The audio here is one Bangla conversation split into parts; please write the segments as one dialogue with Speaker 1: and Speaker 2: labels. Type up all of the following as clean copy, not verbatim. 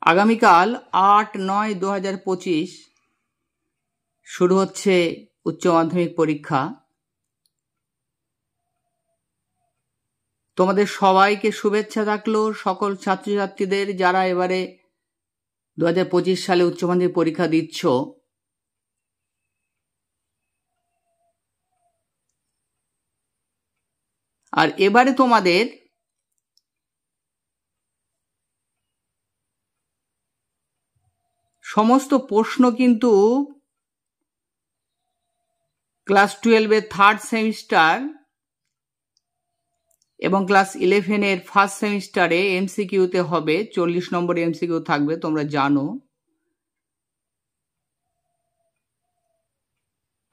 Speaker 1: আগামীকাল 8-9-2025 শুরু হচ্ছে উচ্চ মাধ্যমিক পরীক্ষা। তোমাদের সবাইকে শুভেচ্ছা থাকলো, সকল ছাত্রছাত্রীদের যারা এবারে 2025 সালে উচ্চ মাধ্যমিক পরীক্ষা দিচ্ছ। আর এবারে তোমাদের সমস্ত প্রশ্ন কিন্তু ক্লাস 12-এর থার্ড সেমিস্টার এবং ক্লাস 11-এর ফার্স্ট সেমিস্টারে এমসিকিউতে হবে। 40 নম্বর এমসিকিউ থাকবে, তোমরা জানো।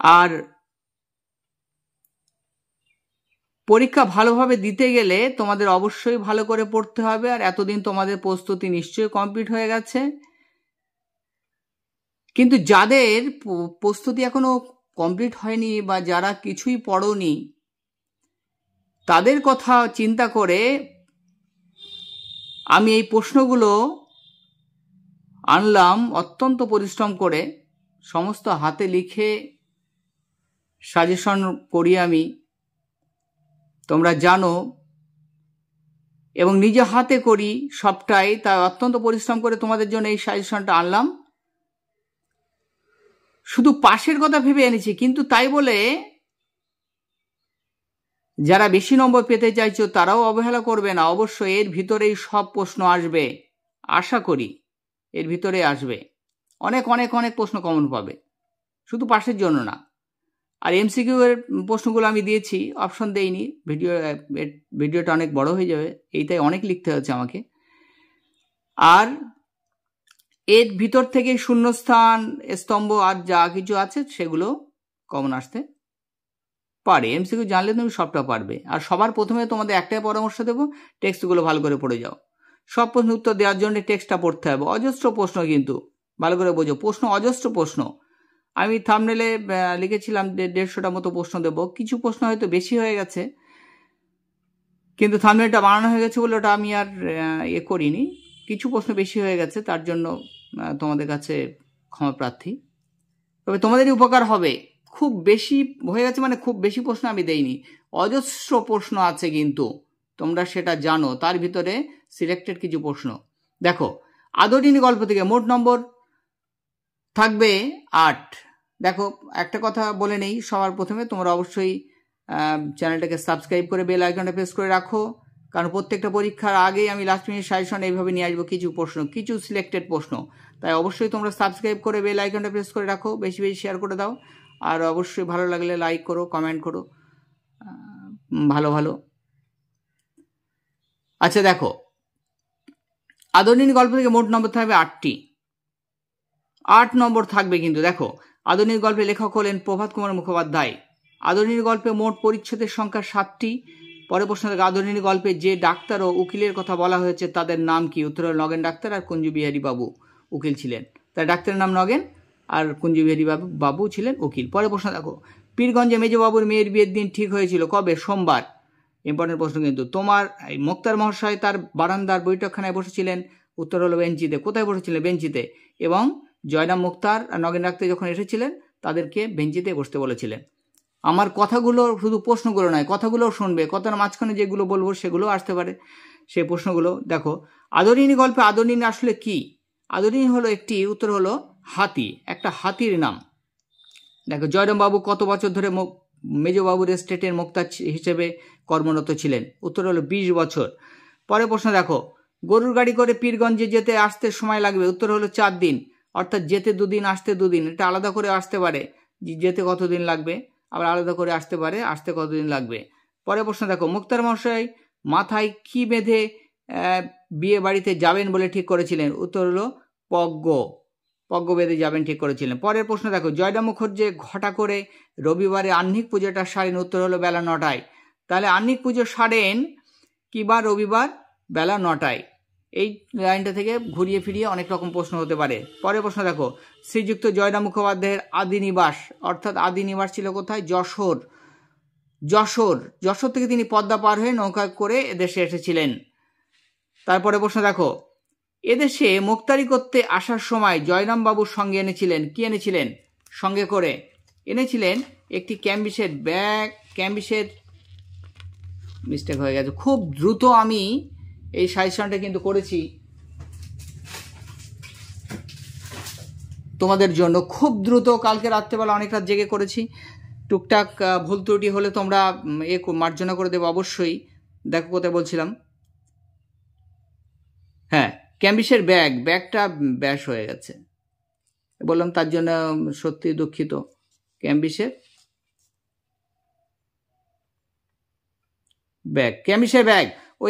Speaker 1: আর পরীক্ষা ভালোভাবে দিতে গেলে তোমাদের অবশ্যই ভালো করে পড়তে হবে। আর এতদিন তোমাদের প্রস্তুতি নিশ্চয়ই কমপ্লিট হয়ে গেছে, কিন্তু যাদের প্রস্তুতি এখনো কমপ্লিট হয়নি বা যারা কিছুই পড়োনি, তাদের কথা চিন্তা করে আমি এই প্রশ্নগুলো আনলাম। অত্যন্ত পরিশ্রম করে সমস্ত হাতে লিখে সাজেশন করি আমি, তোমরা জানো, এবং নিজে হাতে করি সবটাই। তাই অত্যন্ত পরিশ্রম করে তোমাদের জন্য এই সাজেশনটা আনলাম। শুধু পাশের কথা ভেবে এনেছি, কিন্তু তাই বলে যারা বেশি নম্বর পেতে চাইছো তারাও অবহেলা করবে না। অবশ্যই এর ভিতরেই সব প্রশ্ন আসবে, আশা করি এর ভিতরে আসবে। অনেক অনেক অনেক প্রশ্ন কমন পাবে, শুধু পাশের জন্য না। আর এমসিকিউ এর প্রশ্নগুলো আমি দিয়েছি, অপশন দেইনি। ভিডিওটা অনেক বড় হয়ে যাবে, এইটাই অনেক লিখতে হচ্ছে আমাকে। আর এর ভিতর থেকে শূন্যস্থান, স্তম্ভ আর যা কিছু আছে সেগুলো কমন আসতে পারে। এমসিকিউ জানলে তুমি সবটা পারবে। আর সবার প্রথমে তোমাদের একটাই পরামর্শ দেবো, টেক্সটগুলো ভালো করে পড়ে যাও। সব প্রশ্ন উত্তর দেওয়ার জন্য টেক্সটটা পড়তে হবে। অজস্র প্রশ্ন, কিন্তু ভালো করে বোঝো, প্রশ্ন অজস্র প্রশ্ন। আমি থাম্বনেলে লিখেছিলাম 150টা মতো প্রশ্ন দেবো। কিছু প্রশ্ন হয়তো বেশি হয়ে গেছে, কিন্তু থাম্বনেলটা বানানো হয়ে গেছে বলে ওটা আমি আর করিনি। কিছু প্রশ্ন বেশি হয়ে গেছে, তার জন্য তোমাদের কাছে ক্ষমা প্রার্থী। তবে তোমাদেরই উপকার হবে। খুব বেশি হয়ে গেছে মানে খুব বেশি প্রশ্ন আমি দেইনি, অজস্র প্রশ্ন আছে, কিন্তু তোমরা সেটা জানো। তার ভিতরে সিলেক্টেড কিছু প্রশ্ন দেখো। আদরিনী গল্প থেকে মোট নম্বর থাকবে 8। দেখো, একটা কথা বলে নেই সবার প্রথমে, তোমরা অবশ্যই চ্যানেলটাকে সাবস্ক্রাইব করে বেল আইকনটা প্রেস করে রাখো, কারণ প্রত্যেকটা পরীক্ষার আগেই আমি লাস্ট মিনিট সাজেশন এইভাবে নিয়ে আসবো কিছু প্রশ্ন, কিছু সিলেক্টেড প্রশ্ন। তাই অবশ্যই তোমরা সাবস্ক্রাইব করে বেল আইকনটা প্রেস করে রাখো, বেশি বেশি শেয়ার করে দাও। আর অবশ্যই ভালো লাগলে লাইক করো, কমেন্ট করো, ভালো ভালো। আচ্ছা দেখো, আদরিনী গল্প থেকে মোট নম্বর থাকবে 8টি। 8 নম্বর থাকবে কিন্তু। দেখো, আদরিনী গল্পে লেখক হলেন প্রভাত কুমার মুখোপাধ্যায়। আদরিনী গল্পে মোট পরিচ্ছেদের সংখ্যা 7টি। পরে প্রশ্ন থেকে, আদরিনী গল্পে যে ডাক্তার ও উকিলের কথা বলা হয়েছে তাদের নাম কি? উত্তর হল নগেন ডাক্তার আর কুঞ্জ বিহারী বাবু উকিল ছিলেন। তাই ডাক্তারের নাম নগেন আর কুঞ্জ বিহারী বাবু ছিলেন উকিল। পরে প্রশ্ন দেখো, পীরগঞ্জে মেজবাবুর মেয়ের বিয়ের দিন ঠিক হয়েছিল কবে? সোমবার। ইম্পর্টেন্ট প্রশ্ন কিন্তু। তোমার মোক্তার মহাশয় তার বারান্দার বৈঠকখানায় বসেছিলেন। উত্তর হলো বেঞ্চিতে। কোথায় বসেছিলেন? বেঞ্চিতে। এবং জয়নাম মুক্তার আর নগেন ডাক্তার যখন এসেছিলেন তাদেরকে বেঞ্চিতে বসতে বলেছিলেন। আমার কথাগুলো শুধু প্রশ্নগুলো নয়, কথাগুলোও শুনবে। কথার মাঝখানে যেগুলো বলবো সেগুলো আসতে পারে, সেই প্রশ্নগুলো দেখো। আদরিনী গল্পে আদরিনী আসলে কি? আদরিনী হলো একটি, উত্তর হলো হাতি, একটা হাতির নাম। দেখো, জয়রাম বাবু কত বছর ধরে মেজবাবুর এস্টেটের মুক্তার হিসেবে কর্মরত ছিলেন? উত্তর হলো 20 বছর। পরে প্রশ্ন দেখো, গরুর গাড়ি করে পীরগঞ্জে যেতে আসতে সময় লাগবে? উত্তর হলো 4 দিন। অর্থাৎ যেতে 2 দিন, আসতে 2 দিন। এটা আলাদা করে আসতে পারে, যেতে কতদিন লাগবে, আবার আলাদা করে আসতে পারে আসতে কতদিন লাগবে। পরে প্রশ্ন দেখো, মুক্তার মশাই মাথায় কি বেঁধে বিয়ে বাড়িতে যাবেন বলে ঠিক করেছিলেন? উত্তর হলো পগ্গ বেঁধে যাবেন ঠিক করেছিলেন। পরের প্রশ্ন দেখো, জয়রাম মুখর্জি ঘটা করে রবিবারে আহ্নিক পুজোটা সারেন? উত্তর হলো বেলা 9টায়। তাহলে আহ্নিক পুজো সারেন কিবা রবিবার বেলা 9টায়। এই লাইনটা থেকে ঘুরিয়ে ফিরিয়ে অনেক রকম প্রশ্ন হতে পারে। পরের প্রশ্ন দেখো, শ্রীযুক্ত জয়রাম মুখোপাধ্যায়ের আদি নিবাস, অর্থাৎ আদি নিবাস ছিল কোথায়? যশোর থেকে তিনি পদ্মা পার হয়ে নৌকা করে এদেশে এসেছিলেন। তারপরে প্রশ্ন দেখো, এদেশে মুক্তারি করতে আসার সময় জয়রাম বাবুর সঙ্গে এনেছিলেন, কি এনেছিলেন সঙ্গে করে? এনেছিলেন একটি ক্যাম্বিসের ব্যাগ, ক্যাম্বিসের মিস্টেক হয়ে গেছে, খুব দ্রুত আমি এই সাজেশনটা কিন্তু করেছি তোমাদের জন্য, খুব দ্রুত, কালকে রাত্রেবেলা অনেক রাত জেগে করেছি। টুকটাক ভুল ত্রুটি হলে তোমরা মার্জনা করে দেবো অবশ্যই। দেখো কোথায় বলছিলাম, হ্যাঁ, ক্যাম্বিসের ব্যাগটা ব্যাস হয়ে গেছে, বললাম, তার জন্য সত্যি দুঃখিত। ক্যাম্বিসের ব্যাগ ও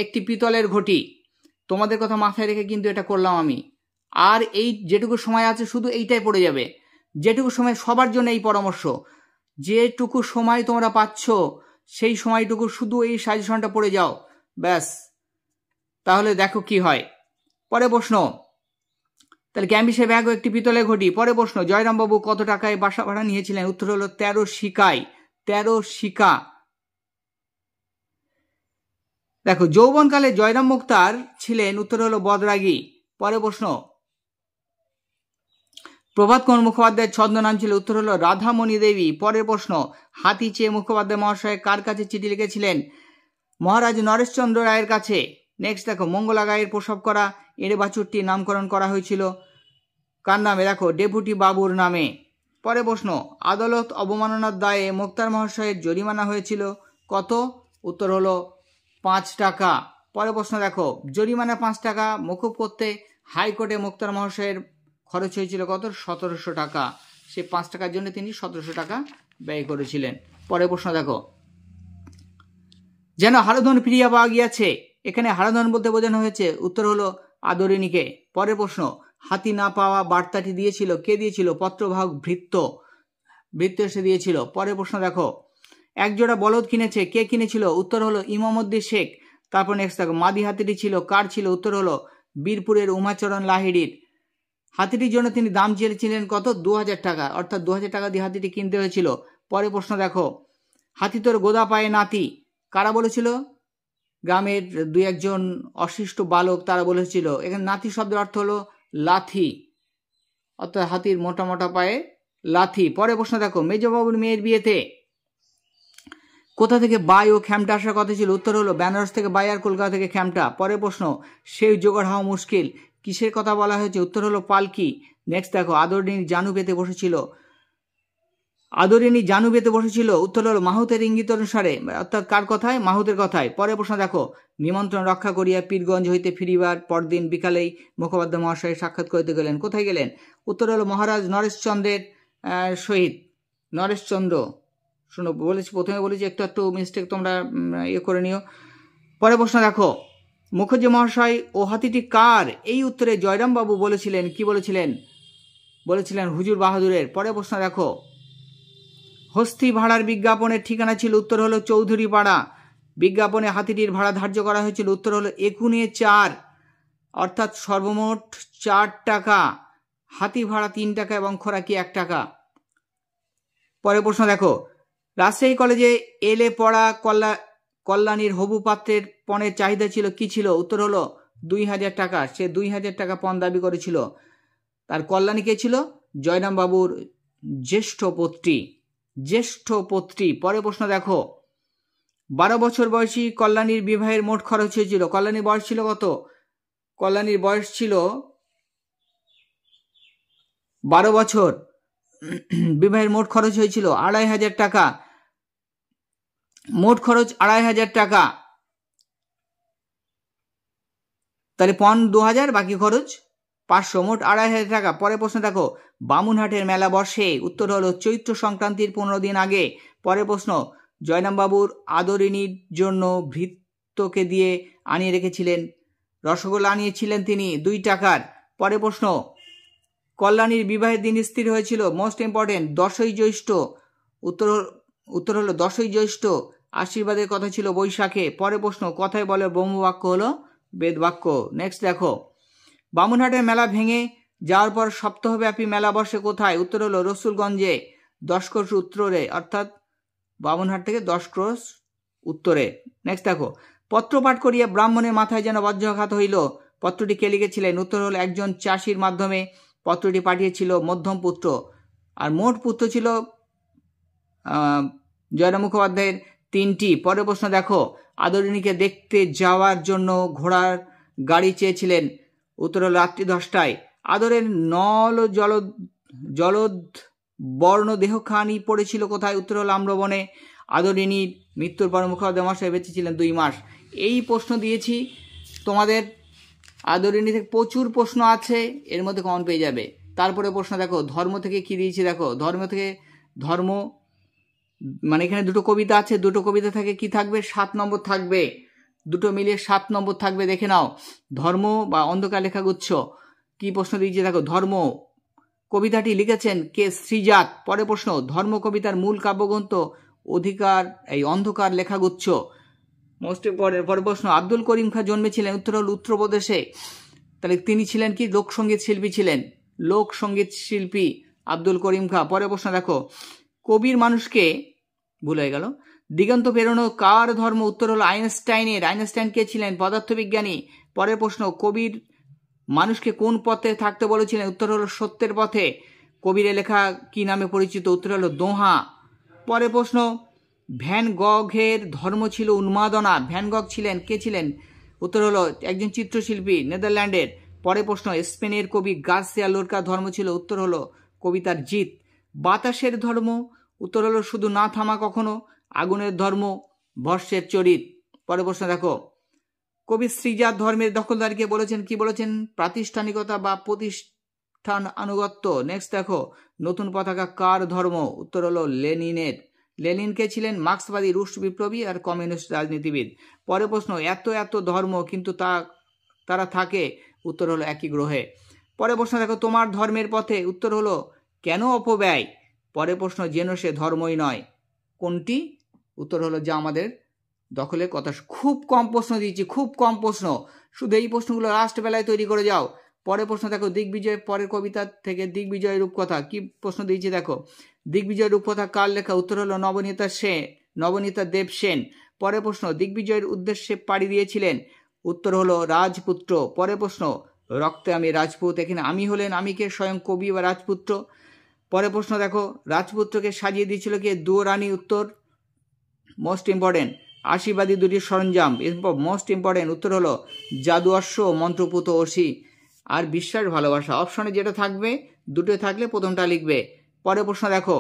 Speaker 1: একটি পিতলের ঘটি, তোমাদের কথা মাথায় রেখে কিন্তু এটা করলাম আমি। আর এই যেটুকু সময় আছে শুধু এইটাই পড়ে যাবে, যেটুকু সময়, সবার জন্য এই পরামর্শ, যেটুকু সময় তোমরা পাচ্ছ সেই সময়টুকু শুধু এই সাজেশনটা পড়ে যাও, ব্যাস, তাহলে দেখো কি হয়। পরে প্রশ্ন, তাহলে ক্যাম্বিসের ব্যাগ ও একটি পিতলের ঘটি। পরে প্রশ্ন, জয়রামবাবু কত টাকায় বাসা ভাড়া নিয়েছিলেন? উত্তর হলো 13 শিকায়, 13 শিকা। দেখো, যৌবনকালে জয়রাম মুক্তার ছিলেন, উত্তর হলো বদরাগী। পরে প্রশ্ন, প্রভাত কুমার মুখোপাধ্যায়ের ছদ্মনাম ছিল? উত্তর হলো রাধামণি দেবী। পরের প্রশ্ন, হাতি চেয়ে মুখোপাধ্যায় মহাশয় কার কাছে চিঠি লিখেছিলেন? মহারাজ নরেশচন্দ্র রায়ের কাছে। নেক্সট দেখো, মঙ্গলা গায়ের প্রসব করা এঁড়ে বাছুরটির নামকরণ করা হয়েছিল কার নামে? দেখো, ডেপুটি বাবুর নামে। পরে প্রশ্ন, আদালত অবমাননার দায়ে মুক্তার মহাশয়ের জরিমানা হয়েছিল কত? উত্তর হলো 5 টাকা। পরে প্রশ্ন দেখো, জরিমানা 5 টাকা মকুব করতে হাইকোর্টে মুক্তার মহাশয়ের খরচ হয়েছিল কত? 1700 টাকা। সে 5 টাকার জন্য তিনি 1700 টাকা ব্যয় করেছিলেন। পরে প্রশ্ন দেখো, যেন হারাধন ফিরিয়া পাওয়া গিয়াছে, এখানে হারাধন বলতে বোঝানো হয়েছে? উত্তর হলো আদরিণীকে। পরের প্রশ্ন, হাতি না পাওয়া বার্তাটি দিয়েছিল কে? দিয়েছিল পত্রবাহক ভৃত্য এসে দিয়েছিল। পরের প্রশ্ন দেখো, একজোড়া বলদ কিনেছে, কে কিনেছিল? উত্তর হলো ইমামউদ্দিন শেখ। তারপর নেক্সট দেখো, মাদি হাতিটি ছিল কার ছিল? উত্তর হলো বীরপুরের উমাচরণ লাহিড়ির। হাতিটির জন্য তিনি দাম চেয়েছিলেন কত? 2000 টাকা, অর্থাৎ 2000 টাকা দিয়ে হাতিটি কিনতে হয়েছিল। পরে প্রশ্ন দেখো, হাতি তোর গোদা পায়ে নাতি, কারা বলেছিল? গ্রামের 2-1 অশিষ্ট বালক তারা বলেছিল। এখানে নাতি শব্দের অর্থ হলো লাথি, অর্থাৎ হাতির মোটা মোটা পায়ে লাথি। পরে প্রশ্ন দেখো, মেজবাবুর মেয়ের বিয়েতে কোথা থেকে বাই ও খ্যামটা আসার কথা ছিল? উত্তর হলো বেনারস থেকে বাই আর কলকাতা থেকে খ্যামটা। পরে প্রশ্ন, সেই জোগাড় হওয়া মুশকিল, কিসের কথা বলা হয়েছে? উত্তর হলো পালকি। নেক্সট দেখো, আদরিণী জানু পেতে বসেছিল, উত্তর হলো মাহুতের ইঙ্গিত অনুসারে, অর্থাৎ কার কথায়? মাহুতের কথায়। পরে প্রশ্ন দেখো, নিমন্ত্রণ রক্ষা করিয়া পীরগঞ্জ হইতে ফিরিবার পরদিন বিকালেই মুখোপাধ্যায় মহাশয় সাক্ষাৎ করিতে গেলেন, কোথায় গেলেন? উত্তর হলো মহারাজ নরেশচন্দ্রের সহিত। নরেশচন্দ্র, শোনো, বলেছি প্রথমে বলেছি, একটু মিস্টেক তোমরা করে নিও। পরে প্রশ্ন দেখো, মুখুজ্জে মহাশয় ও হাতিটি কার? এই উত্তরে জয়রাম বাবু বলেছিলেন, কি বলেছিলেন? বলেছিলেন হুজুর বাহাদুরের। পরে প্রশ্ন দেখো, হস্তি ভাড়ার বিজ্ঞাপনের ঠিকানা ছিল? উত্তর হলো চৌধুরী পাড়া। বিজ্ঞাপনে হাতিটির ভাড়া ধার্য করা হয়েছিল? উত্তর হলো 4, অর্থাৎ সর্বমোট 4 টাকা। হাতি ভাড়া 3 টাকা এবং খোরাকি 1 টাকা। পরে প্রশ্ন দেখো, রাজশাহী কলেজে এলে পড়া কল্যাণীর হবু পাত্রের পণের চাহিদা ছিল, কি ছিল? উত্তর হলো 2000 টাকা। সে 2000 টাকা পণ দাবি করেছিল। তার কল্যাণী কে ছিল? জয়রাম বাবুর জ্যেষ্ঠ পত্রী। পরে প্রশ্ন দেখো, 12 বছর বয়সী কল্যাণীর বিবাহের মোট খরচ হয়েছিল, কল্যাণীর বয়স ছিল কত? কল্যাণীর বয়স ছিল 12 বছর। বিবাহের মোট খরচ হয়েছিল 2500 টাকা। মোট খরচ 2500 টাকা, তাহলে পণ 2000, বাকি খরচ 500, মোট 2500 টাকা। পরে প্রশ্ন দেখো, বামুনহাটের মেলা বসে? উত্তর হলো চৈত্র সংক্রান্তির 15 দিন আগে। পরে প্রশ্ন, জয়রাম বাবুর আদরিণীর জন্য ভৃত্যকে দিয়ে আনিয়ে রেখেছিলেন রসগোল্লা, আনিয়েছিলেন তিনি 2 টাকার। পরে প্রশ্ন, কল্যাণীর বিবাহের দিন স্থির হয়েছিল, মোস্ট ইম্পর্টেন্ট, 10ই জ্যৈষ্ঠ। উত্তর হলো 10ই জ্যৈষ্ঠ। আশীর্বাদের কথা ছিল বৈশাখে। পরে প্রশ্ন, কথায় বলে ব্রহ্মবাক্য হলো বেদবাক্য। নেক্সট দেখো, বামুনহাটের মেলা ভেঙে যাওয়ার পর সপ্তাহব্যাপী মেলা বসে কোথায়? উত্তর হলো রসুলগঞ্জে, 10 ক্রোশ উত্তরে, অর্থাৎ বামুনহাট থেকে 10 ক্রোশ উত্তরে। নেক্সট দেখো, পত্র পাঠ করিয়া ব্রাহ্মণের মাথায় যেন বজ্রাঘাত হইল। পত্রটি কে লিখেছিলেন? উত্তর হলো একজন চাষির মাধ্যমে পত্রটি পাঠিয়েছিল মধ্যম পুত্র। আর মোট পুত্র ছিল জয়রাম মুখোপাধ্যায়ের 3টি। পরের প্রশ্ন দেখো, আদরিণীকে দেখতে যাওয়ার জন্য ঘোড়ার গাড়ি চেয়েছিলেন। উত্তর হলো রাত্রি 10টায়। আদরের নল জলদ বর্ণ দেহখানি পড়েছিল কোথায়? উত্তর হলো আম্রবনে। আদরিণীর মৃত্যুর পর মুখোপাধ্যায় মহাশয় বেঁচে ছিলেন 2 মাস। এই প্রশ্ন দিয়েছি তোমাদের। আদরিণী থেকে প্রচুর প্রশ্ন আছে, এর মধ্যে কমন পেয়ে যাবে। তারপরে প্রশ্ন দেখো, ধর্ম থেকে কি দিয়েছি দেখো। ধর্ম মানে এখানে 2টো কবিতা আছে, 2টো কবিতা থেকে কি থাকবে? 7 নম্বর থাকবে। 2টো মিলিয়ে 7 নম্বর থাকবে, দেখে নাও। ধর্ম বা অন্ধকার লেখাগুচ্ছ কি প্রশ্ন দিয়েছে দেখো। ধর্ম কবিতাটি লিখেছেন কে? শ্রীজাত। পরে প্রশ্ন, ধর্ম কবিতার মূল কাব্যগ্রন্থ অন্ধকার লেখাগুচ্ছ। Most important. পরে প্রশ্ন, আব্দুল করিম খাঁ জন্মেছিলেন? উত্তর হল উত্তরপ্রদেশে। তাহলে তিনি ছিলেন কি? লোকসঙ্গীত শিল্পী ছিলেন। লোকসঙ্গীত শিল্পী আব্দুল করিম খাঁ। পরে প্রশ্ন দেখো, কবির মানুষকে ভুল হয়ে গেল, দিগন্ত পেরোনো কার ধর্ম? উত্তর হলো আইনস্টাইনের। আইনস্টাইন কে ছিলেন? পদার্থবিজ্ঞানী। পরের প্রশ্ন, কবির মানুষকে কোন পথে থাকতে বলেছিলেন? উত্তর হলো সত্যের পথে। কবির লেখা কি নামে পরিচিত? উত্তর হলো দোহা। পরের প্রশ্ন, ভ্যান গঘের ধর্ম ছিল উন্মাদনা। ভ্যান গঘ ছিলেন কে ছিলেন? উত্তর হলো একজন চিত্রশিল্পী, নেদারল্যান্ডের। পরের প্রশ্ন, স্পেনের কবি গার্সিয়া লোরকার ধর্ম ছিল? উত্তর হলো কবিতার জিত। বাতাসের ধর্ম? উত্তর হলো শুধু না থামা কখনো। আগুনের ধর্ম? ভস্যের চরিত। পরের প্রশ্ন দেখো, কবি শ্রীজাত ধর্মের দখলদারিকে বলেছেন কি বলেছেন? প্রাতিষ্ঠানিকতা বা প্রতিষ্ঠান আনুগত্য। নেক্সট দেখো, নতুন পতাকা কার ধর্ম? উত্তর হলো লেনিনের। লেনিন কে ছিলেন? মার্ক্সবাদী রুশ বিপ্লবী আর কমিউনিস্ট রাজনীতিবিদ। পরের প্রশ্ন, এত ধর্ম কিন্তু তারা থাকে? উত্তর হলো একই গ্রহে। পরের প্রশ্ন দেখো, তোমার ধর্মের পথে? উত্তর হলো কেন অপব্যয়? পরের প্রশ্ন, যেন সে ধর্মই নয়। কোনটি? উত্তর হলো যা আমাদের দখলের কথা। খুব কম প্রশ্ন দিয়েছি, খুব কম প্রশ্ন। শুধু এই প্রশ্নগুলো লাস্ট বেলায় তৈরি করে যাও। পরের প্রশ্ন দেখো, দিগ্বিজয়। পরের কবিতা থেকে দিগ্বিজয় রূপকথা কি প্রশ্ন দিয়েছি দেখো। দিগ্বিজয় রূপকথা কার লেখা? উত্তর হলো নবনীতা দেব সেন। পরের প্রশ্ন, দিগ্বিজয়ের উদ্দেশ্যে পাড়ি দিয়েছিলেন? উত্তর হলো রাজপুত্র। পরের প্রশ্ন, রক্তে আমি রাজপুত। এখানে আমি হলেন আমিকে স্বয়ং কবি বা রাজপুত্র। পরের প্রশ্ন দেখো, রাজপুত্রকে সাজিয়ে দিয়েছিল কে? দুয়োরানী। উত্তর মোস্ট ইম্পর্টেন্ট। আশীর্বাদী 2টি সরঞ্জাম মোস্ট ইম্পর্টেন্ট। উত্তর হলো জাদু অশ্ব, মন্ত্রপুত অসি আর বিশ্বাস ভালোবাসা। অপশনে যেটা থাকবে, 2টো থাকলে প্রথমটা লিখবে। পরের প্রশ্ন দেখো,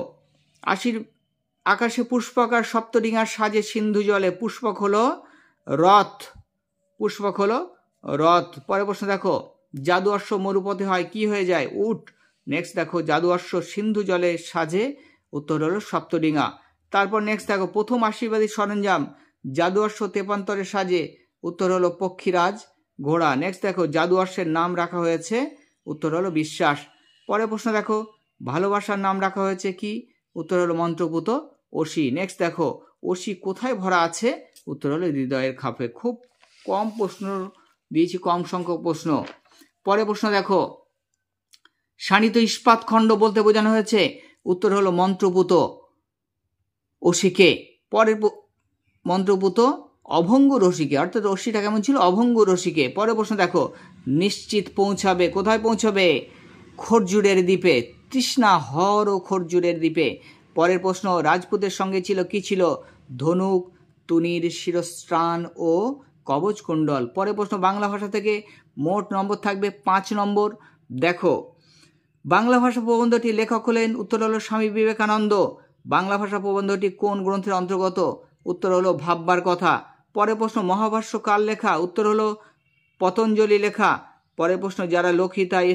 Speaker 1: আকাশে পুষ্পকার সপ্তডিঙার সাজে সিন্ধু জলে। পুষ্পক হলো রথ। পরের প্রশ্ন দেখো, জাদু অশ্ব মরুপথে হয় কি হয়ে যায়? উট। নেক্সট দেখো, জাদু অশ্ব সিন্ধু জলে সাজে। উত্তর হলো সপ্তডিঙা। তারপর নেক্সট দেখো, প্রথম আশীর্বাদী সরঞ্জাম জাদু অশ্ব তেপান্তরে সাজে। উত্তর হলো পক্ষীরাজ ঘোড়া। নেক্সট দেখো, জাদু অশ্বের নাম রাখা হয়েছে। উত্তর হলো বিশ্বাস। পরের প্রশ্ন দেখো, ভালোবাসার নাম রাখা হয়েছে কি? উত্তর হলো মন্ত্রপুত অসি। নেক্সট দেখো, অসি কোথায় ভরা আছে? উত্তর হলো হৃদয়ের খাপে। খুব কম প্রশ্ন দিয়েছি, কম সংখ্যক প্রশ্ন। পরের প্রশ্ন দেখো, শানিত ইস্পাত খণ্ড বলতে বোঝানো হয়েছে? উত্তর হলো মন্ত্রপুত অসিকে। পরের মন্ত্রপুত অভঙ্গ রসিকে, অর্থাৎ রশিটা কেমন ছিল? অভঙ্গ রসিকে। পরের প্রশ্ন দেখো, নিশ্চিত পৌঁছাবে কোথায়? পৌঁছাবে খরজুরের দ্বীপে। তৃষ্ণা হর ও খরজুরের দ্বীপে। পরের প্রশ্ন, রাজপুতের সঙ্গে ছিল কি? ছিল ধনুক, তুনির, শিরস্ত্রাণ ও কবচ কুণ্ডল। পরের প্রশ্ন, বাংলা ভাষা থেকে মোট নম্বর থাকবে 5 নম্বর। দেখো, বাংলা ভাষা প্রবন্ধটি লেখক হলেন? উত্তর হলো স্বামী বিবেকানন্দ। বাংলা ভাষা প্রবন্ধটি কোন গ্রন্থের অন্তর্গত? উত্তর হলো ভাববার কথা। পরের প্রশ্ন, মহাভাষ্য কার লেখা? উত্তর হলো পতঞ্জলি লেখা। পরের প্রশ্ন, যারা লোকহিতায়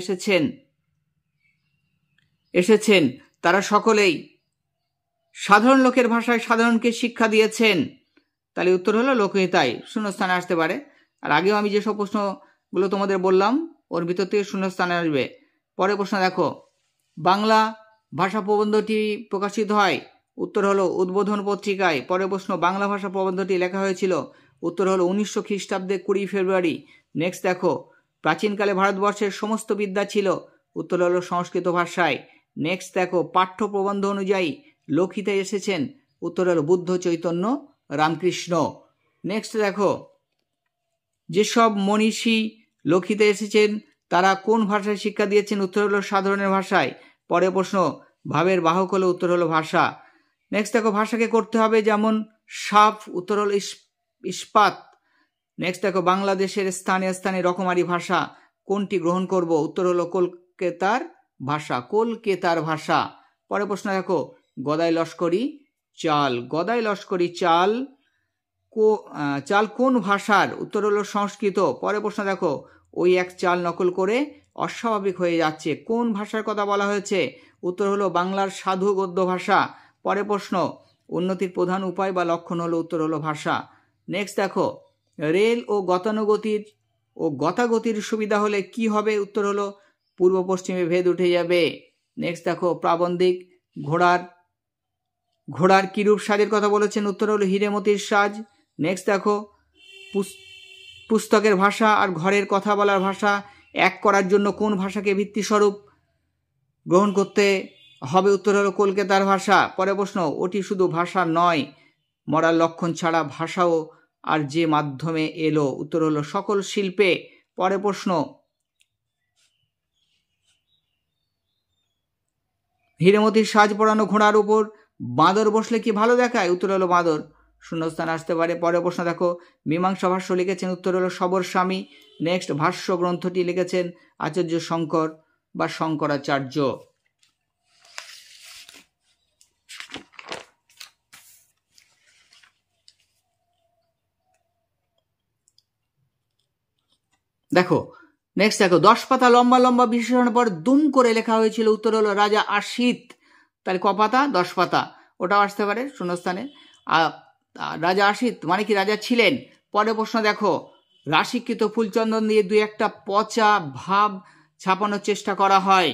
Speaker 1: এসেছেন তারা সকলেই সাধারণ লোকের ভাষায় সাধারণকে শিক্ষা দিয়েছেন। তাহলে উত্তর হলো লোকহিতায়। শূন্যস্থানে আসতে পারে। আর আগেও আমি যেসব প্রশ্নগুলো তোমাদের বললাম, ওর ভিতর থেকে শূন্যস্থানে আসবে। পরের প্রশ্ন দেখো, বাংলা ভাষা প্রবন্ধটি প্রকাশিত হয়? উত্তর হলো উদ্বোধন পত্রিকায়। পরের প্রশ্ন, বাংলা ভাষা প্রবন্ধটি লেখা হয়েছিল? উত্তর হলো 1900 খ্রিস্টাব্দে 20 ফেব্রুয়ারি। নেক্সট দেখো, প্রাচীনকালে ভারতবর্ষের সমস্ত বিদ্যা ছিল? উত্তর হলো সংস্কৃত ভাষায়। নেক্সট দেখো, পাঠ্য প্রবন্ধ অনুযায়ী লোকহিতে এসেছেন? উত্তর হলো বুদ্ধ, চৈতন্য, রামকৃষ্ণ। নেক্সট দেখো, যেসব মনীষী লক্ষিতে এসেছেন তারা কোন ভাষায় শিক্ষা দিয়েছেন? উত্তর হলো সাধারণের ভাষায়। পরের প্রশ্ন, ভাবের বাহক হলো, উত্তর হলো ভাষা। নেক্সট দেখো, ভাষাকে করতে হবে যেমন সাপ, উত্তর হলো ইস্পাত। নেক্সট দেখো, বাংলাদেশের স্থানে স্থানে রকমারি ভাষা কোনটি গ্রহণ করব? উত্তর হলো কলকাতার ভাষা, কলকাতার ভাষা। পরের প্রশ্ন দেখো, গদাই লস্করি চাল, গদাই লস্করি চাল চাল কোন ভাষার? উত্তর হলো সংস্কৃত। পরের প্রশ্ন দেখো, ওই এক চাল নকল করে অস্বাভাবিক হয়ে যাচ্ছে, কোন ভাষার কথা বলা হয়েছে? উত্তর হলো বাংলার সাধু গদ্য ভাষা। পরের প্রশ্ন, উন্নতির প্রধান উপায় বা লক্ষণ হলো, উত্তর হলো ভাষা। নেক্সট দেখো, রেল ও গতাগতির সুবিধা হলে কি হবে? উত্তর হলো পূর্ব পশ্চিমে ভেদ উঠে যাবে। নেক্সট দেখো, প্রাবন্ধিক ঘোড়ার কিরূপ সাজের কথা বলেছেন? উত্তর হলো হীরেমতির সাজ। নেক্সট দেখো, পুস্তকের ভাষা আর ঘরের কথা বলার ভাষা এক করার জন্য কোন ভাষাকে ভিত্তিস্বরূপ গ্রহণ করতে হবে? উত্তর হলো কলকাতার ভাষা। পরের প্রশ্ন, ওটি শুধু ভাষা নয়, মরার লক্ষণ ছাড়া ভাষাও আর যে মাধ্যমে এলো? উত্তর হলো সকল শিল্পে। পরের প্রশ্ন, হীরেমতির সাজ পরানো ঘোড়ার উপর বাঁদর বসলে কি ভালো দেখায়? উত্তর হলো বাঁদর। শূন্যস্থান আসতে পারে। পরের প্রশ্ন দেখো, মীমাংসা ভাষ্য লিখেছেন? উত্তর হলো সবর স্বামী। নেক্সট, ভাষ্য গ্রন্থটি লিখেছেন আচার্য শঙ্কর বা শঙ্করাচার্য। দেখো, নেক্সট দেখো, 10 পাতা লম্বা লম্বা বিশেষণের পর দুম করে লেখা হয়েছিল? উত্তর হলো রাজা আশিত। তাহলে ক পাতা? 10 পাতা। ওটাও আসতে পারে শূন্যস্থানে। রাজা আশিত মানে কি রাজা ছিলেন। পরের প্রশ্ন দেখো, রাশিকৃত ফুলচন্দন দিয়ে দুই একটা পচা ভাব ছাপানোর চেষ্টা করা হয়,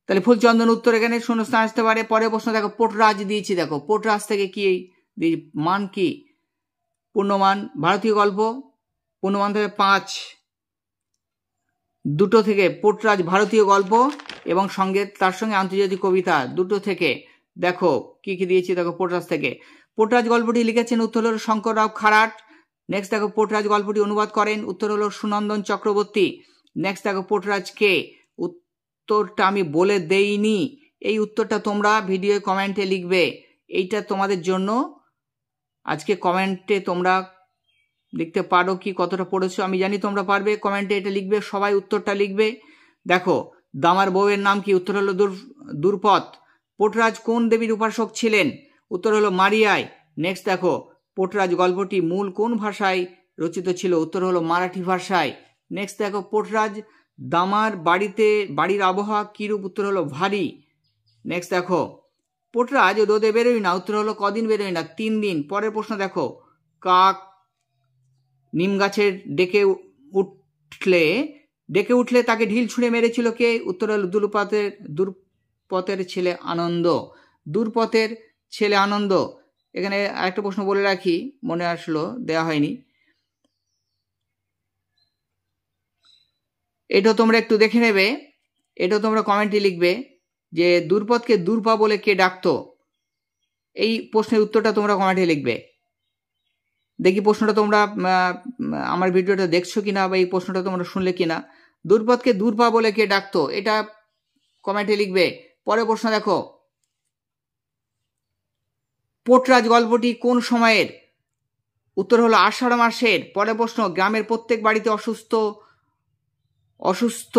Speaker 1: তাহলে ফুলচন্দন উত্তর এখানে শূন্যস্থান আসতে পারে। পরের প্রশ্ন দেখো, পোটরাজ দিয়েছি, দেখো পোটরাজ থেকে কি মান কি? পূর্ণমান। ভারতীয় গল্প পূর্ণমান থেকে 5, দুটো থেকে পোটরাজ ভারতীয় গল্প এবং সঙ্গে তার সঙ্গে আন্তর্জাতিক কবিতা দুটো থেকে। দেখো কি কি দিয়েছি, দেখো পোটরাজ থেকে। পোটরাজ গল্পটি লিখেছেন? উত্তর হলো শঙ্কররাও খারাট। নেক্সট দেখো, পোটরাজ গল্পটি অনুবাদ করেন? উত্তর হলো সুনন্দন চক্রবর্তী। নেক্সট দেখো, পোটরাজ কে? উত্তরটা আমি বলে দেইনি, এই উত্তরটা তোমরা ভিডিও কমেন্টে লিখবে। এইটা তোমাদের জন্য, আজকে কমেন্টে তোমরা লিখতে পারো কি কতটা পড়েছো আমি জানি তোমরা পারবে। কমেন্টে এটা লিখবে, সবাই উত্তরটা লিখবে। দেখো, দামার বউয়ের নাম কি? উত্তর হলো দুর্পদ। পোটরাজ কোন দেবীর উপাসক ছিলেন? উত্তর হলো মারিয়ায়। নেক্সট দেখো, পোটরাজ গল্পটি মূল কোন ভাষায় রচিত ছিল? উত্তর হলো মারাঠি ভাষায়। নেক্সট দেখো, পোটরাজ দামার বাড়ির আবহাওয়া কিরূপ? উত্তর হলো ভারী। নেক্সট দেখো, পোটরাজ রোদে বেরোয় না? উত্তর হলো কদিন বেরোয় না? 3 দিন। পরের প্রশ্ন দেখো, কাক নিম গাছের ডেকে উঠলে তাকে ঢিল ছুঁড়ে মেরেছিল কে? উত্তর হলো দুর্পথের ছেলে আনন্দ। দুর্পথের ছেলে আনন্দ। এখানে আরেকটা প্রশ্ন বলে রাখি, মনে আসলো, দেয়া হয়নি, এটা তোমরা একটু দেখে নেবে, এটা তোমরা কমেন্টে লিখবে যে দুর্পথকে দুর্পা বলে কে ডাকতো? এই প্রশ্নের উত্তরটা তোমরা কমেন্টে লিখবে। দেখি প্রশ্নটা তোমরা আমার ভিডিওটা দেখছো কিনা বা এই প্রশ্নটা তোমরা শুনলে কিনা। দুর্পথকে দুর্পা বলে কে ডাকতো, এটা কমেন্টে লিখবে। পরের প্রশ্ন দেখো, পোটরাজ গল্পটি কোন সময়ের? উত্তর হলো আষাঢ় মাসের। পরের প্রশ্ন, গ্রামের প্রত্যেক বাড়িতে অসুস্থ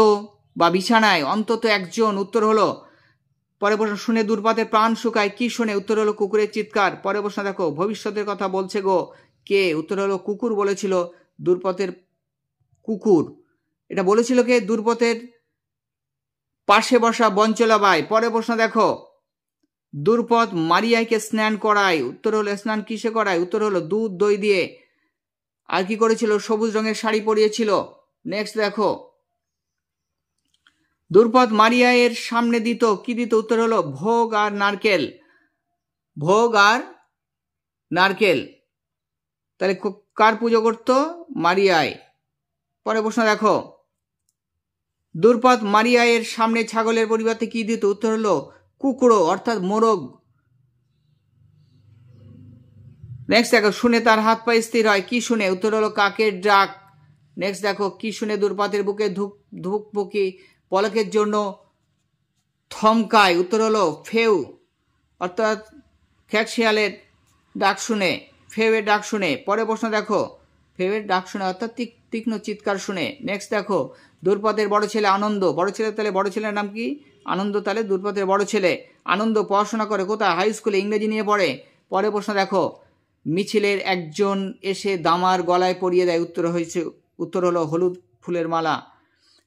Speaker 1: বা বিছানায় অন্তত একজন। উত্তর হলো, পরের প্রশ্ন, শুনে দুর্পথের প্রাণ শুকায়, কি শুনে? উত্তর হলো কুকুরের চিৎকার। পরের প্রশ্ন দেখো, ভবিষ্যতের কথা বলছে গো কে? উত্তর হলো কুকুর বলেছিল, দুর্পথের কুকুর। এটা বলেছিল কে? দুর্পথের পাশে বসা বঞ্চলাবাই। পরের প্রশ্ন দেখো, দুর্পথ মারিয়াইকে স্নান করায়। উত্তর হলো স্নান কিসে করায়? উত্তর হলো দুধ দই দিয়ে। আর কি করেছিল? সবুজ রঙের শাড়ি পরিয়েছিল। নেক্সট দেখো, দুর্পথ মারিয়ায়ের সামনে দিত কি দিত? উত্তর হলো ভোগ আর নারকেল। ভোগ আর নারকেল। তাহলে কার পুজো করতো? মারিয়ায়। পরে প্রশ্ন দেখো, দুর্পথ মারিয়ায়ের সামনে ছাগলের পরিবর্তে কি দিত? উত্তর হলো কুকুরো অর্থাৎ মোরগ। নেক্সট দেখো, শুনে তার হাত পা স্থির হয়, কি শুনে? উত্তর হলো কাকের ডাক। নেক্সট দেখো কি শুনে দুর্পাতের বুকে ধুকপুকি পলকের জন্য থমকায়, উত্তর হলো ফেউ, অর্থাৎ খ্যাটশিয়ালের ডাক শুনে, ফেউয়ের ডাক শুনে। পরে প্রশ্ন দেখো ফেউয়ের ডাক শুনে অর্থাৎ তীক্ষ্ণ চিৎকার শুনে। নেক্সট দেখো দুর্পথের বড় ছেলে আনন্দ, বড় ছেলে তাহলে বড় ছেলের নাম কি? আনন্দ, তাহলে দুর্পথের বড় ছেলে আনন্দ পড়াশোনা করে কোথায়? হাই স্কুলে, ইংরেজি নিয়ে পড়ে। পরে প্রশ্ন দেখো মিছিলের একজন এসে দামার গলায় পরিয়ে দেয়, উত্তর হলো হলুদ ফুলের মালা।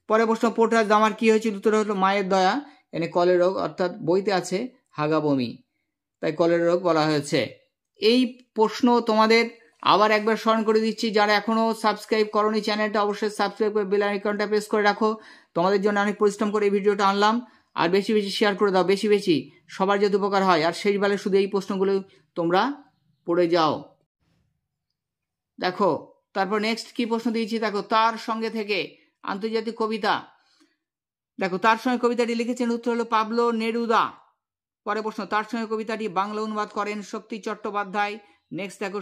Speaker 1: পরে প্রশ্ন পোটার দামার কি হয়েছিল? উত্তর হলো মায়ের দয়া, এনে কলের রোগ, অর্থাৎ বইতে আছে হাগা বমি, তাই কলের রোগ বলা হয়েছে। এই প্রশ্ন তোমাদের আবার একবার স্মরণ করে দিচ্ছি, যারা এখনো সাবস্ক্রাইব করোনি চ্যানেলটা অবশ্যই সাবস্ক্রাইব করে বেল আইকনটা প্রেস করে রাখো। তোমাদের জন্য অনেক পরিশ্রম করে এই ভিডিওটা আনলাম, আর বেশি বেশি শেয়ার করে দাও, বেশি বেশি, সবার যাতে উপকার হয়। আর শেষবেলা শুধু এই প্রশ্নগুলো তোমরা পড়ে যাও। দেখো তারপর নেক্সট কি প্রশ্ন দিয়েছি দেখো, তার সঙ্গে থেকে আন্তর্জাতিক কবিতা। দেখো তার সঙ্গে কবিতাটি লিখেছেন, উত্তর হলো পাবলো নেরুদা। পরে প্রশ্ন তার সঙ্গে কবিতাটি বাংলা অনুবাদ করেন শক্তি চট্টোপাধ্যায়। নেক্সট দেখো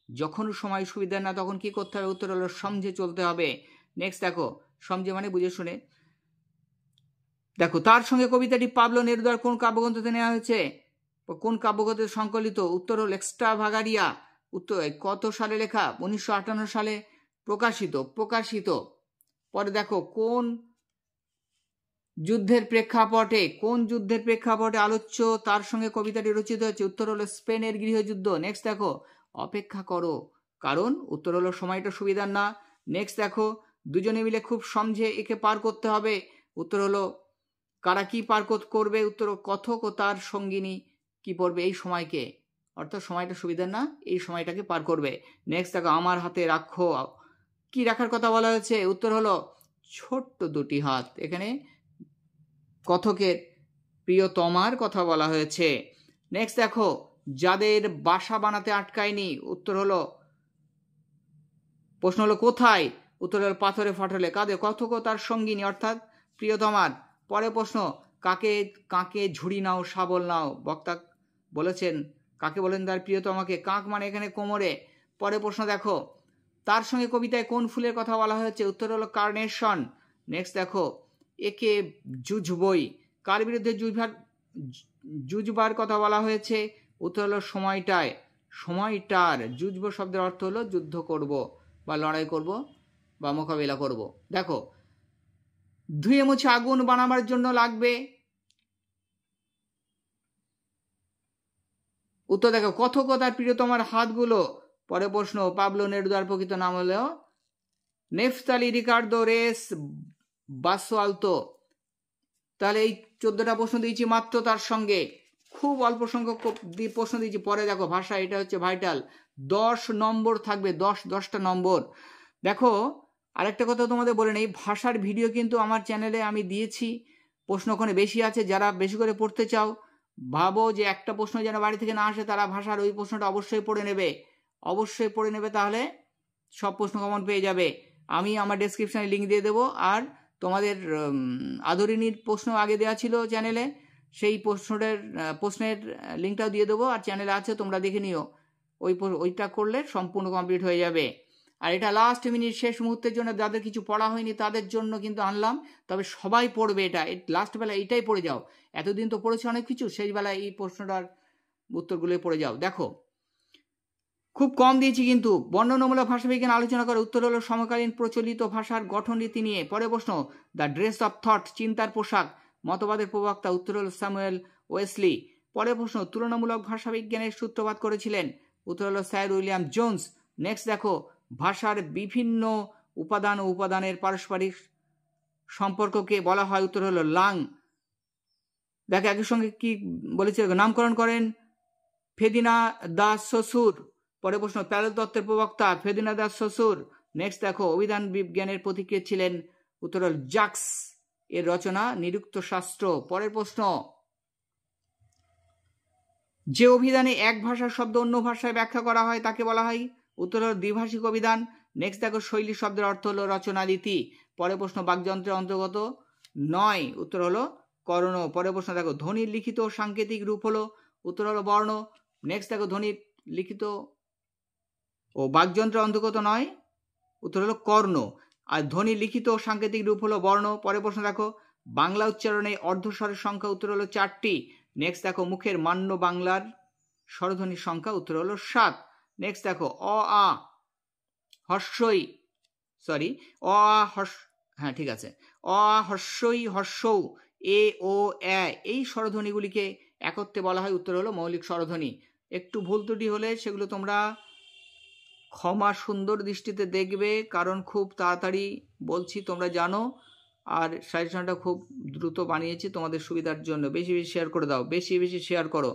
Speaker 1: যখন সময় সুবিধা না তখন কি করতে হবে? উত্তর হলো সমঝে চলতে হবে। নেক্সট দেখো সমঝে মানে বুঝে শুনে। দেখো তার সঙ্গে কবিতাটি পাবলো নেরুদার কোন কাব্যগ্রন্থতে নেওয়া হয়েছে? কোন কাব্যগ্রন্থে সংকলিত? উত্তর হল এক্সট্রাভাগারিয়া। উত্তর কত সালে লেখা? 1958 সালে প্রকাশিত। পরে দেখো কোন যুদ্ধের প্রেক্ষাপটে আলোচ্য তার সঙ্গে কবিতাটি রচিত হয়েছে? উত্তর হলো স্পেনের গৃহযুদ্ধ। নেক্সট দেখো অপেক্ষা করো কারণ, উত্তর হলো সময়টা সুবিধার না। নেক্সট দেখো দুজনে মিলে খুব সমঝে একে পার করতে হবে। উত্তর হলো কারা কি পার করবে? উত্তর কথক ও তার সঙ্গিনী কি পড়বে এই সময়কে, অর্থাৎ সময়টা সুবিধার না, এই সময়টাকে পার করবে। নেক্সট দেখো আমার হাতে রাখো, কি রাখার কথা বলা হয়েছে? উত্তর হলো ছোট্ট দুটি হাত, এখানে কথকের প্রিয়তমার কথা বলা হয়েছে। নেক্সট দেখো যাদের বাসা বানাতে আটকায়নি, উত্তর হলো প্রশ্ন হলো কোথায়? উত্তর হলো পাথরে ফাটলে। কাদের? কথক ও তার সঙ্গিনী অর্থাৎ প্রিয়তমার। পরে প্রশ্ন কাকে ঝুড়ি নাও শাবল নাও, বক্তা বলেছেন কাকে বলেন? তার প্রিয়তমাকে। কাক মানে এখানে কোমরে। পরে প্রশ্ন দেখো তার সঙ্গে কবিতায় কোন ফুলের কথা বলা হয়েছে? উত্তর হলো কার্নেশন। নেক্সট দেখো একে যুঝবই, কার বিরুদ্ধে যুঝবার কথা বলা হয়েছে? উত্তর হলো সময়টার। যুঝব শব্দের অর্থ হলো যুদ্ধ করব বা লড়াই করব বা মোকাবিলা করব। দেখো ধুয়ে মুছে আগুন বানাবার জন্য লাগবে, উত্তর দেখো কথক ও তার প্রিয়তমার হাতগুলো। পরে প্রশ্ন পাবলো নেরুদার প্রকৃত নাম হলো নেফতালি রিকার্দো রেস বাসোয়ালতো। তাহলে এই 14টা প্রশ্ন দিয়েছি মাত্র, তার সঙ্গে খুব অল্প সংখ্যক প্রশ্ন দিয়েছি। পরে দেখো ভাষা, এটা হচ্ছে ভাইটাল, 10 নম্বর থাকবে, 10টা নম্বর। দেখো আরেকটা কথা তোমাদের বলে নেই, ভাষার ভিডিও কিন্তু আমার চ্যানেলে আমি দিয়েছি, প্রশ্ন ওখানে বেশি আছে। যারা বেশি করে পড়তে চাও, ভাবো যে একটা প্রশ্ন যেন বাড়ি থেকে না আসে, তারা ভাষার ওই প্রশ্নটা অবশ্যই পড়ে নেবে, তাহলে সব প্রশ্ন কমন পেয়ে যাবে। আমি আমার ডেসক্রিপশনে লিঙ্ক দিয়ে দেবো, আর তোমাদের আদরিনীর প্রশ্ন আগে দেওয়া ছিল চ্যানেলে, সেই প্রশ্নের লিঙ্কটাও দিয়ে দেবো, আর চ্যানেলে আছে, তোমরা দেখে নিও। ওইটা করলে সম্পূর্ণ কমপ্লিট হয়ে যাবে। আর এটা লাস্ট মিনিট শেষ মুহূর্তের জন্য, যাদের কিছু পড়া হয়নি তাদের জন্য কিন্তু আনলাম, তবে সবাই পড়বে এটা, লাস্ট বেলা এইটাই পড়ে যাও। এতদিন তো পড়েছে অনেক কিছু, সেই বেলায় এই প্রশ্নটার উত্তরগুলোই পড়ে যাও। দেখো খুব কম দিয়েছি কিন্তু। বর্ণনামূলক ভাষাবিজ্ঞান আলোচনা করে, উত্তর হলো সমকালীন প্রচলিত ভাষার গঠন রীতি নিয়ে। পরে প্রশ্ন দ্য ড্রেস অফ থট, চিন্তার পোশাক, মতবাদের প্রবক্তা, উত্তর হলো স্যামুয়েল ওয়েসলি। পরে প্রশ্ন তুলনামূলক ভাষাবিজ্ঞানের সূত্রপাত করেছিলেন, উত্তর হলো স্যার উইলিয়াম জোন্স। নেক্সট দেখো ভাষার বিভিন্ন উপাদান ও উপাদানের পারস্পরিক সম্পর্ককে বলা হয়, উত্তর হলো লাং। দেখো একই সঙ্গে কি বলেছে, নামকরণ করেন ফেদিনা দাস শ্বশুর। পরে প্রশ্ন প্যারেল তত্ত্বের প্রবক্তা ফেদিনা দাস শ্বশুর। নেক্সট দেখো অভিধান বিজ্ঞানের প্রতিক্রিয়া ছিলেন, উত্তর হল জাক্স, এর রচনা নিরুক্ত শাস্ত্র। পরের প্রশ্ন যে অভিধানে এক ভাষার শব্দ অন্য ভাষায় ব্যাখ্যা করা হয় তাকে বলা হয়, উত্তর হল দ্বিভাষিক অভিধান। নেক্সট দেখো শৈলী শব্দের অর্থ হলো রচনারীতি। পরে প্রশ্ন বাকযন্ত্রের অন্তর্গত নয়, উত্তর হলো কর্ণ। পরে প্রশ্ন দেখো ধ্বনির লিখিত সাংকেতিক রূপ হলো, উত্তর হলো বর্ণ। নেক্সট দেখো ধ্বনির লিখিত ও বাকযন্ত্রের অন্তর্গত নয়, উত্তর হলো কর্ণ। আর ধ্বনি লিখিত ও সাংকেতিক রূপ হলো বর্ণ। পরে প্রশ্ন দেখো, বাংলা উচ্চারণে অর্ধস্বরের সংখ্যা, উত্তর হলো 4টি। নেক্সট দেখো, মুখের মান্য বাংলার স্বরধ্বনির সংখ্যা, উত্তর হলো 7। নেক্সট দেখো, অ আ হর্ষই, সরি, অ আ হর্ষ, হ্যাঁ ঠিক আছে, অ আ হর্ষই হর্ষৌ, এ ও এ, এই স্বরধ্বনিগুলিকে একত্রে বলা হয়, উত্তর হলো মৌলিক স্বরধ্বনি। একটু ভুল ত্রুটি হলে সেগুলো তোমরা ক্ষমা সুন্দর দৃষ্টিতে দেখবে, কারণ খুব তাড়াতাড়ি বলছি, তোমরা জানো, আর সাজেশনটা খুব দ্রুত বানিয়েছি তোমাদের সুবিধার জন্য। বেশি বেশি শেয়ার করে দাও, বেশি বেশি শেয়ার করো,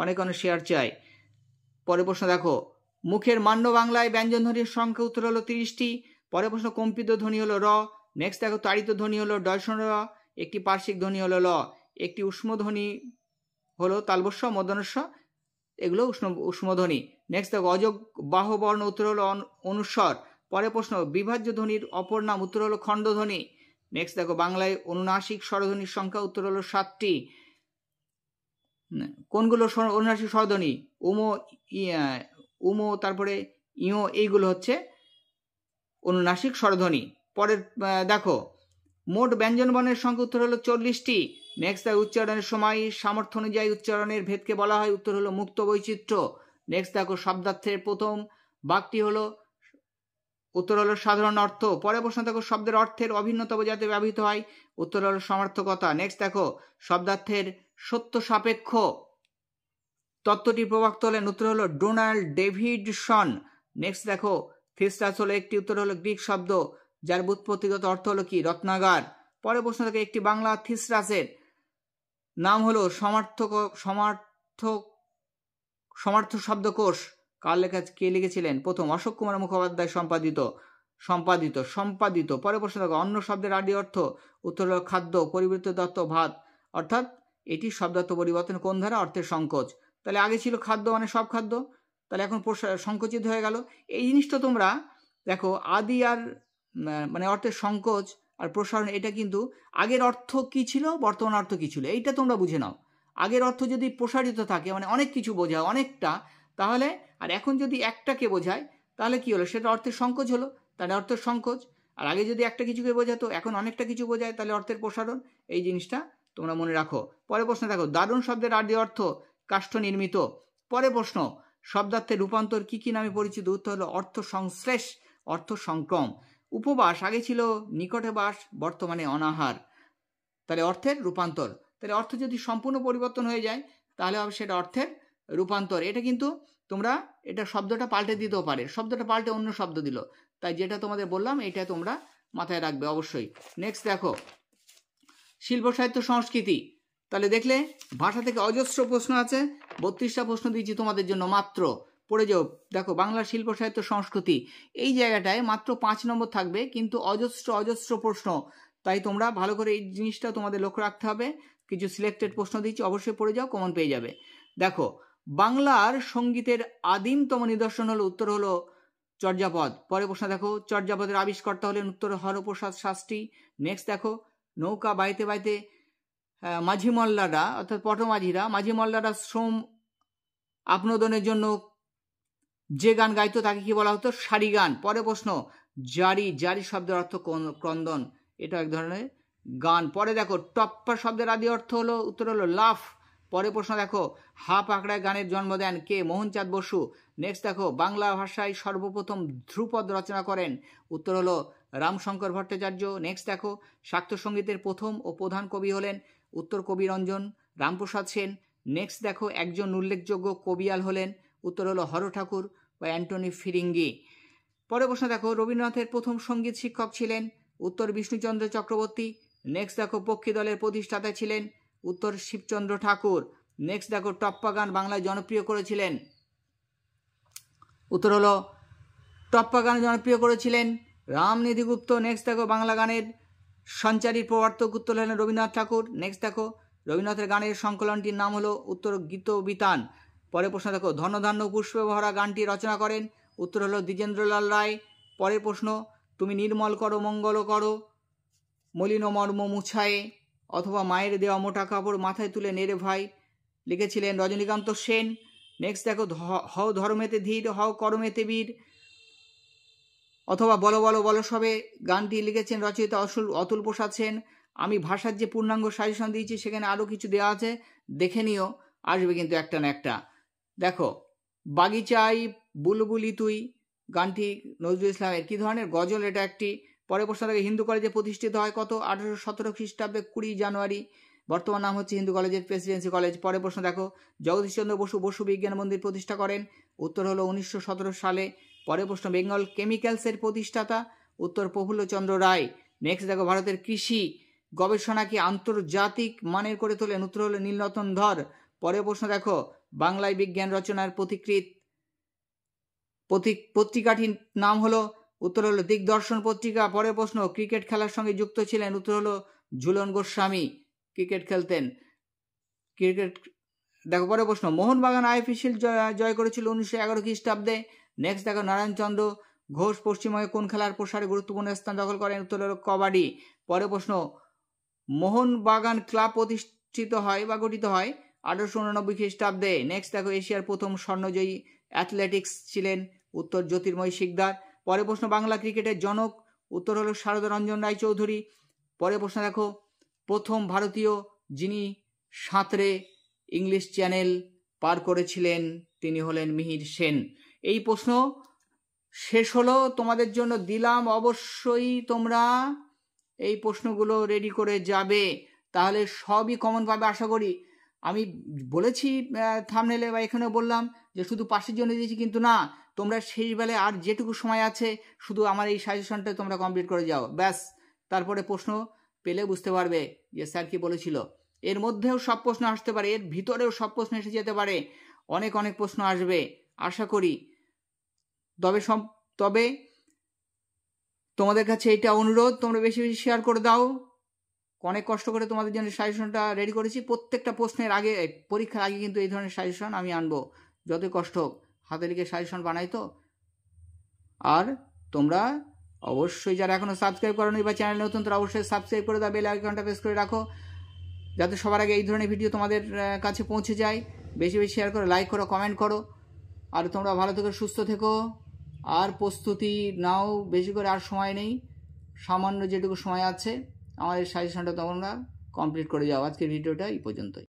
Speaker 1: অনেক অনেক শেয়ার চাই। পরে প্রশ্ন দেখো, মুখের মান্য বাংলায় ব্যঞ্জন ধ্বনির সংখ্যা, উত্তর হলো 30টি। পরে প্রশ্ন, কম্পিত ধ্বনি হলো র। নেক্সট দেখো, তাড়িত ধ্বনি হলো ডয়সন র, একটি পার্শ্বিক ধ্বনি হলো ল, একটি উষ্ম ধ্বনি হলো তালবস্য মূর্ধন্যস্ব, এগুলো উষ্মধ্বনি। নেক্সট দেখো, অযোগ বাহবর্ণ, উত্তর হলো অনুস্বর। পরে প্রশ্ন, বিভাজ্য ধ্বনির অপর নাম, উত্তর হলো খণ্ডধ্বনি। নেক্সট দেখো, বাংলায় অনুনাসিক স্বরধ্বনির সংখ্যা, উত্তর হলো 7টি। কোনগুলো অনুনাসিক স্বরধ্বনি? উমো, উমো, তারপরে ইও, এইগুলো হচ্ছে অনুনাসিক স্বরধ্বনি। পরের দেখো, মোট ব্যঞ্জন বর্ণের সংখ্যা, উত্তর হলো 40টি। নেক্সট দেখো, উচ্চারণের সময় সামর্থ্য অনুযায়ী উচ্চারণের ভেদকে বলা হয়, উত্তর হলো মুক্ত বৈচিত্র্য। নেক্সট দেখো, শব্দার্থের প্রথম বাক্যটি হলো, উত্তর হলো সাধারণ অর্থ। পরে প্রশ্ন দেখো, শব্দের অর্থের অভিন্নতা বোঝাতে ব্যবহৃত হয়, উত্তর হলো সমার্থকতা। নেক্সট দেখো, শব্দার্থের সত্য সাপেক্ষ তত্ত্বটি প্রবক্তা হলেন, উত্তর হলো ডোনাল্ড ডেভিডসন। নেক্সট দেখো, থিসরাস হলো একটি, উত্তর হলো গ্রিক শব্দ, যার ব্যুৎপত্তিগত অর্থ হলো কি? রত্নাগার। পরে প্রশ্ন থেকে, একটি বাংলা থিসরাসের নাম হলো সমার্থ শব্দকোষ। কে লিখেছিলেন? প্রথম অশোক কুমার মুখোপাধ্যায় সম্পাদিত। পরে প্রশ্ন দেখো, অন্য শব্দের আদি অর্থ, উত্তর হলো খাদ্য, পরিবর্তিত দত্ত ভাত, অর্থাৎ এটি শব্দার্থ পরিবর্তন কোন ধারা? অর্থের সংকোচ। তাহলে আগে ছিল খাদ্য মানে সব খাদ্য, তাহলে এখন সংকোচিত হয়ে গেল। এই জিনিসটা তোমরা দেখো, আদি আর মানে অর্থের সংকোচ আর প্রসারণ, এটা কিন্তু আগের অর্থ কি ছিল, বর্তমান অর্থ কি ছিল, এইটা তোমরা বুঝে নাও। আগের অর্থ যদি প্রসারিত থাকে, মানে অনেক কিছু বোঝায়, অনেকটা, তাহলে, আর এখন যদি একটাকে বোঝায়, তাহলে কি হলো? সেটা অর্থের সংকোচ হলো, তাহলে অর্থের সংকোচ। আর আগে যদি একটা কিছুকে বোঝাতো, এখন অনেকটা কিছু বোঝায়, তাহলে অর্থের প্রসারণ। এই জিনিসটা তোমরা মনে রাখো। পরে প্রশ্ন দেখো, দারুণ শব্দের আদি অর্থ কাষ্ঠ নির্মিত। পরে প্রশ্ন, শব্দার্থের রূপান্তর কি কি নামে পরিচিত? উত্তর হলো অর্থ সংশ্লেষ, অর্থ সংক্রম। উপবাস আগে ছিল নিকটে বাস, বর্তমানে অনাহার, তাহলে অর্থের রূপান্তর। তাহলে অর্থ যদি সম্পূর্ণ পরিবর্তন হয়ে যায়, তাহলে হবে সেটা অর্থের রূপান্তর। এটা কিন্তু তোমরা, এটা শব্দটা পাল্টে দিতেও পারে, শব্দটা পাল্টে অন্য শব্দ দিল, তাই যেটা তোমাদের বললাম এটা তোমরা মাথায় রাখবে অবশ্যই। নেক্সট দেখো, শিল্প সাহিত্য সংস্কৃতি। তাহলে দেখলে, ভাষা থেকে অজস্র প্রশ্ন আছে, 32টা প্রশ্ন দিয়েছি তোমাদের জন্য মাত্র, পড়ে যাও। দেখো, বাংলার শিল্প সাহিত্য সংস্কৃতি, এই জায়গাটায় মাত্র 5 নম্বর থাকবে, কিন্তু অজস্র প্রশ্ন, তাই তোমরা ভালো করে এই জিনিসটা তোমাদের লক্ষ্য রাখতে হবে। কিছু সিলেক্টেড প্রশ্ন দিচ্ছি, অবশ্যই পড়ে যাও, কমন পেয়ে যাবে। দেখো, বাংলার সঙ্গীতের আদিমতম নিদর্শন হলো, উত্তর হলো চর্যাপদ। পরে প্রশ্ন দেখো, চর্যাপদের আবিষ্কর্তা হলেন, উত্তর হরপ্রসাদ শাস্ত্রী। নেক্সট দেখো, নৌকা বাইতে বাইতে মাঝি মল্লারা, অর্থাৎ পটমাঝিরা, মাঝি মল্লারা শ্রম আপনোদনের জন্য যে গান গাইতো তাকে কি বলা হতো? সারি গান। পরে প্রশ্ন, জারি শব্দের অর্থ ক্রন্দন, এটা এক ধরনের গান। পরে দেখো, টপ্পা শব্দের আদি অর্থ হলো, উত্তর হলো লাফ। পরে প্রশ্ন দেখো, হা পাকড়ায় গানের জন্ম দেন কে? মোহনচাঁদ বসু। নেক্সট দেখো, বাংলা ভাষায় সর্বপ্রথম ধ্রুপদ রচনা করেন, উত্তর হলো রামশঙ্কর ভট্টাচার্য। নেক্সট দেখো, শাক্ত সঙ্গীতের প্রথম ও প্রধান কবি হলেন, উত্তর কবিরঞ্জন রামপ্রসাদ সেন। নেক্সট দেখো, একজন উল্লেখযোগ্য কবিয়াল হলেন, উত্তর হলো হর ঠাকুর বা অ্যান্টনি ফিরিঙ্গি। পরে প্রশ্ন দেখো, রবীন্দ্রনাথের প্রথম সঙ্গীত শিক্ষক ছিলেন, উত্তর বিষ্ণুচন্দ্র চক্রবর্তী। নেক্সট দেখো, পক্ষী দলের প্রতিষ্ঠাতা ছিলেন, উত্তর শিবচন্দ্র ঠাকুর। নেক্সট দেখো, টপ্পা গান বাংলায় জনপ্রিয় করেছিলেন, উত্তর হলো টপ্পা গান জনপ্রিয় করেছিলেন রামনিধি গুপ্ত। নেক্সট দেখো, বাংলা গানের সঞ্চারীর প্রবর্তক, উত্তর হলেন রবীন্দ্রনাথ ঠাকুর। নেক্সট দেখো, রবীন্দ্রনাথের গানের সংকলনটির নাম হলো, উত্তর গীত বিতান। পরের প্রশ্ন দেখো, ধনধান্য পুষ্পে ভরা গানটি রচনা করেন, উত্তর হলো দ্বিজেন্দ্রলাল রায়। পরের প্রশ্ন, তুমি নির্মল করো মঙ্গল করো মলিন মর্ম মুছায়ে, অথবা মায়ের দেওয়া মোটা কাপড় মাথায় তুলে নেড়ে ভাই, লিখেছিলেন রজনীকান্ত সেন। নেক্সট দেখো, হও ধর্মেতে ধীর হও কর্মেতে বীর, অথবা বলো বলো বলো সবে গানটি লিখেছেন রচয়িতা অতুল প্রসাদ সেন। আমি ভাষার যে পূর্ণাঙ্গ সাজেশন দিয়েছি সেখানে আরও কিছু দেওয়া আছে, দেখে নিও, আসবে কিন্তু একটা না একটা। দেখো, বাগিচাই বুলবুলি তুই গানটি নজরুল ইসলামের। কী ধরনের গজল এটা একটি। পরে প্রশ্ন থাকে হিন্দু কলেজে প্রতিষ্ঠিত হয় কত? 1817 খ্রিস্টাব্দে 20 জানুয়ারি। বর্তমান নাম হচ্ছে হিন্দু কলেজের প্রেসিডেন্সি কলেজ। পরে প্রশ্ন দেখো, জগদীশচন্দ্র বসু বিজ্ঞান মন্দির প্রতিষ্ঠা করেন? উত্তর হলো 1917 সালে। পরে প্রশ্ন বেঙ্গল কেমিক্যালসের প্রতিষ্ঠাতা? উত্তর প্রফুল্লচন্দ্র রায়। নেক্সট দেখো, ভারতের কৃষি গবেষণাকে আন্তর্জাতিক মানের করে তোলেন? উত্তর হলো নীলরতন ধর। পরে প্রশ্ন দেখো, বাংলায় বিজ্ঞান রচনার পত্রিকাটির নাম হলো? উত্তর হলো দিগদর্শন পত্রিকা। পরের প্রশ্ন, ক্রিকেট খেলার সঙ্গে যুক্ত ছিলেন? উত্তর হলো ঝুলন গোস্বামী, ক্রিকেট খেলতেন। ক্রিকেট দেখো, পরের প্রশ্ন, মোহনবাগান আইপিএল জয় করেছিল 1911 খ্রিস্টাব্দে। নেক্সট দেখো, নারায়ণচন্দ্র ঘোষ পশ্চিমবঙ্গে কোন খেলার প্রসারে গুরুত্বপূর্ণ স্থান দখল করেন? উত্তর হলো কবাডি। পরের প্রশ্ন, মোহনবাগান ক্লাব প্রতিষ্ঠিত হয় বা গঠিত হয় 1889 খ্রিস্টাব্দে। নেক্সট দেখো, এশিয়ার প্রথম স্বর্ণজয়ী অ্যাথলেটিক্স ছিলেন? উত্তর জ্যোতির্ময় শিকদার। পরে প্রশ্ন, বাংলা ক্রিকেটের জনক? উত্তর হলো শারদা রঞ্জন রায়চৌধুরী। পরে প্রশ্ন দেখো, প্রথম ভারতীয় যিনি সাঁতরে ইংলিশ চ্যানেল পার করেছিলেন তিনি হলেন মিহির সেন। এই প্রশ্ন শেষ হলো, তোমাদের জন্য দিলাম। অবশ্যই তোমরা এই প্রশ্নগুলো রেডি করে যাবে, তাহলে সবই কমন পাবে আশা করি। আমি বলেছি থাম্বনেলে বা এখানেও বললাম যে শুধু পাশের জন্য দিয়েছি, কিন্তু না, তোমরা শেষ বেলায় আর যেটুকু সময় আছে শুধু আমার এই সাজেশনটা তোমরা কমপ্লিট করে যাও, ব্যাস। তারপরে প্রশ্ন পেলে বুঝতে পারবে যে স্যার কি বলেছিল। এর মধ্যেও সব প্রশ্ন আসতে পারে, এর ভিতরেও সব প্রশ্ন এসে যেতে পারে, অনেক অনেক প্রশ্ন আসবে আশা করি। তবে তোমাদের কাছে এটা অনুরোধ, তোমরা বেশি বেশি শেয়ার করে দাও। অনেক কষ্ট করে তোমাদের জন্য সাজেশনটা রেডি করেছি। প্রত্যেকটা প্রশ্নের আগে, পরীক্ষার আগে কিন্তু এই ধরনের সাজেশন আমি আনবো, যতই কষ্ট হোক। হাতে লিখে সাজেশন বানাই তো। আর তোমরা অবশ্যই যারা এখনও সাবস্ক্রাইব করোনি বা চ্যানেল নতুন, তারা অবশ্যই সাবস্ক্রাইব করে দাও, বেল আইকনটা প্রেস করে রাখো, যাতে সবার আগে এই ধরনের ভিডিও তোমাদের কাছে পৌঁছে যায়। বেশি বেশি শেয়ার করো, লাইক করো, কমেন্ট করো। আর তোমরা ভালো থেকো, সুস্থ থেকো, আর প্রস্তুতি নাও বেশি করে। আর সময় নেই, সামান্য যেটুকু সময় আছে আমার এই সাজেশনটা তোমরা কমপ্লিট করে যাও। আজকের ভিডিওটা এই পর্যন্তই।